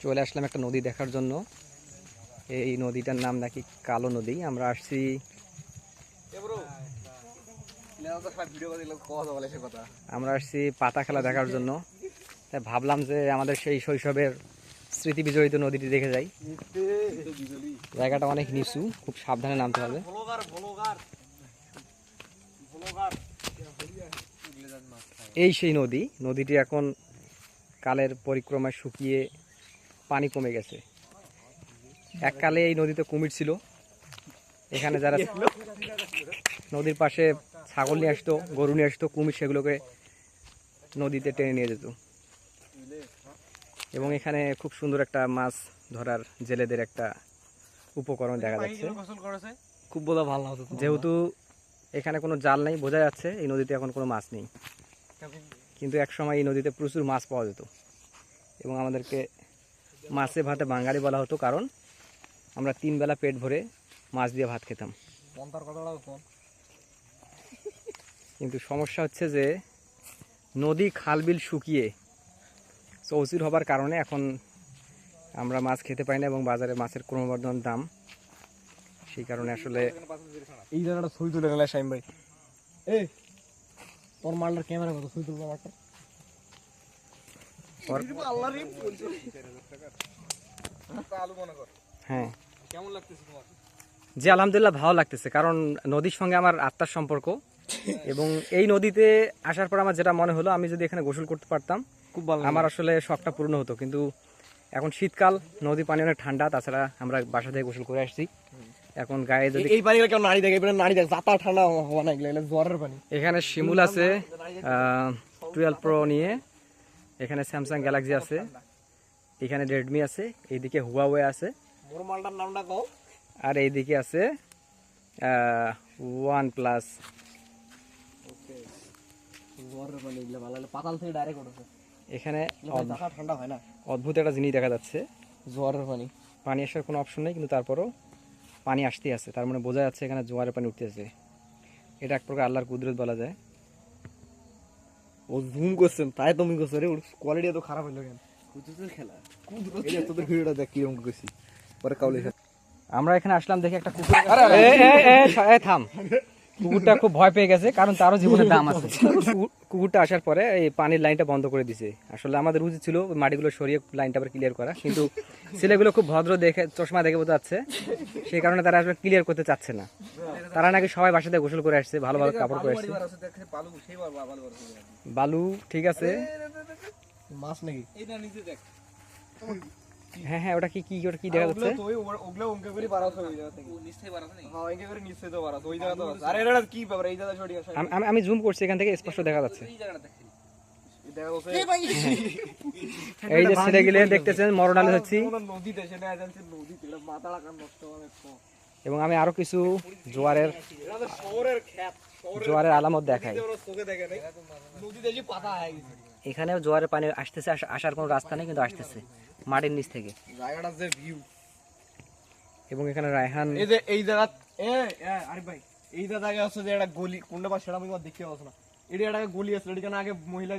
চলে আসলাম একটা নদী দেখার জন্য। এই নদীটার নাম নাকি কালো নদী। আমরা আসছি পাতা খেলা দেখার জন্য। তাই ভাবলাম যে আমাদের সেই শৈশবের স্মৃতি বিজড়িত নদীটি দেখে যাই। জায়গাটা অনেক নিচু, খুব সাবধানে নামতে হবে। এই সেই নদী। নদীটি এখন কালের পরিক্রমায় শুকিয়ে পানি কমে গেছে। এককালে এই নদীতে কুমির ছিল। এখানে যারা নদীর পাশে ছাগল নিয়ে আসতো, গরু নিয়ে আসতো, কুমির সেগুলোকে নদীতে টেনে নিয়ে যেত। এবং এখানে খুব সুন্দর একটা মাছ ধরার জেলেদের একটা উপকরণ দেখা যাচ্ছে। খুব বোঝা ভালো হতো, যেহেতু এখানে কোনো জাল নেই, বোঝা যাচ্ছে এই নদীতে এখন কোনো মাছ নেই। কিন্তু এক সময় এই নদীতে প্রচুর মাছ পাওয়া যেত এবং আমাদেরকে মাছে ভাতে বাঙালি বলা হতো, কারণ আমরা 3 বেলা পেট ভরে মাছ দিয়ে ভাত খেতাম। কিন্তু সমস্যা হচ্ছে যে নদী খালবিল শুকিয়ে চৌচির হবার কারণে এখন আমরা মাছ খেতে পাই না এবং বাজারে মাছের ক্রমবর্ধমান দাম। সেই কারণে আসলে এই জায়গাটা ছবি তুলে গেলে শাইম ভাই, এই তোর মালটার ক্যামেরা কত ছবি তুলবো মালটা। হ্যাঁ, কেমন লাগতেছে তোমার? জি আলহামদুলিল্লাহ ভালো লাগতেছে, কারণ নদীর সঙ্গে আমার আত্মার সম্পর্ক। এবং এই নদীতে আসার পর আমার যেটা মনে হলো, আমি যদি এখানে গোসল করতে পারতাম খুব ভালো, আমার আসলে শখটা পূর্ণ হতো। কিন্তু এখন শীতকাল, নদীর পানি অনেক ঠান্ডা, তাছাড়া আমরা বাসা থেকে গোসল করে আসছি। এখন গায়ে যদি এই পানি কেউ নাড়ি দেখে, নাড়ি দেখ জাতা ঠান্ডা হওয়া না, এগুলো জ্বরের পানি। এখানে শিমুল আছে 12 Pro নিয়ে, এখানে স্যামসাং গ্যালাক্সি আছে, এখানে রেডমি আছে, এইদিকে হুয়াওয়ে আছে, মোর মালটার নামটা কও, আর এইদিকে আছে OnePlus। ওকে, জ্বরের পানি এগুলো ভালো, পাতাল থেকে ডাইরেক্ট ওঠে। এখানে জাতা ঠান্ডা হয় না। অদ্ভুত একটা জিনিস দেখা যাচ্ছে, জ্বরের পানি, পানি আসার কোনো অপশন নেই, কিন্তু তারপরও পানি আসতেই আছে। তার মানে বোঝা যাচ্ছে এখানে জোয়ারের পানি উঠতেছে। এটা এক প্রকার আল্লাহর কুদরত বলা যায়। ও জুম করছেন তাই তুমি করছো রে, কোয়ালিটি এত খারাপ হলো কেন? কুদরতের খেলা, কুদরত। এই তোদের ভিডিওটা দেখ কিরকম কইছি পরে কাউলে। আমরা এখানে আসলাম দেখে একটা কুকুর, থাম, কুকুরটা খুব ভয় পেয়ে গেছে, কারণ তারও জীবনের দাম আছে। কুকুরটা আসার পরে এই পানির লাইনটা বন্ধ করে দিছে। আসলে আমাদের উচিত ছিল মাটিগুলো সরিয়ে লাইনটা আবার ক্লিয়ার করা, কিন্তু ছেলেগুলো খুব ভদ্র দেখে, চশমা দেখে বোঝা যাচ্ছে, সেই কারণে তারা আসলে ক্লিয়ার করতে চাচ্ছে না। তারা নাকি সবাই বাসাতে গোসল করে আসছে, ভালো ভালো কাপড় পরে আসছে। বালু ঠিক আছে, মাছ নাকি? হ্যাঁ হ্যাঁ, ওটা কি কি ওটা কি দেখা যাচ্ছে? ওগুলো ওঙ্কে করে পারাস ওই জায়গা থেকে, নিচে পারাস না? হ্যাঁ, ওঙ্কে করে নিচে তো পারাস, ওই জায়গা তো আছে। আরে এটা কি ব্যাপার, এই জায়গা সরিয়ে আসা? আমি জুম করছি, এখান থেকে স্পষ্ট দেখা যাচ্ছে। এই যে ছেলেগুলো দেখতেছেন মরণালে হচ্ছি, এবং আমি আরো কিছু জোয়ারের আলামত দেখাই। এখানেও জোয়ারের পানি আসতেছে, আসার কোনো রাস্তা নেই, কিন্তু আসতেছে মাটির নিচ থেকে। এবং এখানে রায়হান, এই জায়গা আরে ভাই, এই জায়গায় আছে যে একটা গলি, কোনটা বা সেটা আমি দেখতে পাচ্ছি না। এটা একটা গলি আছে, এখানে আগে মহিলা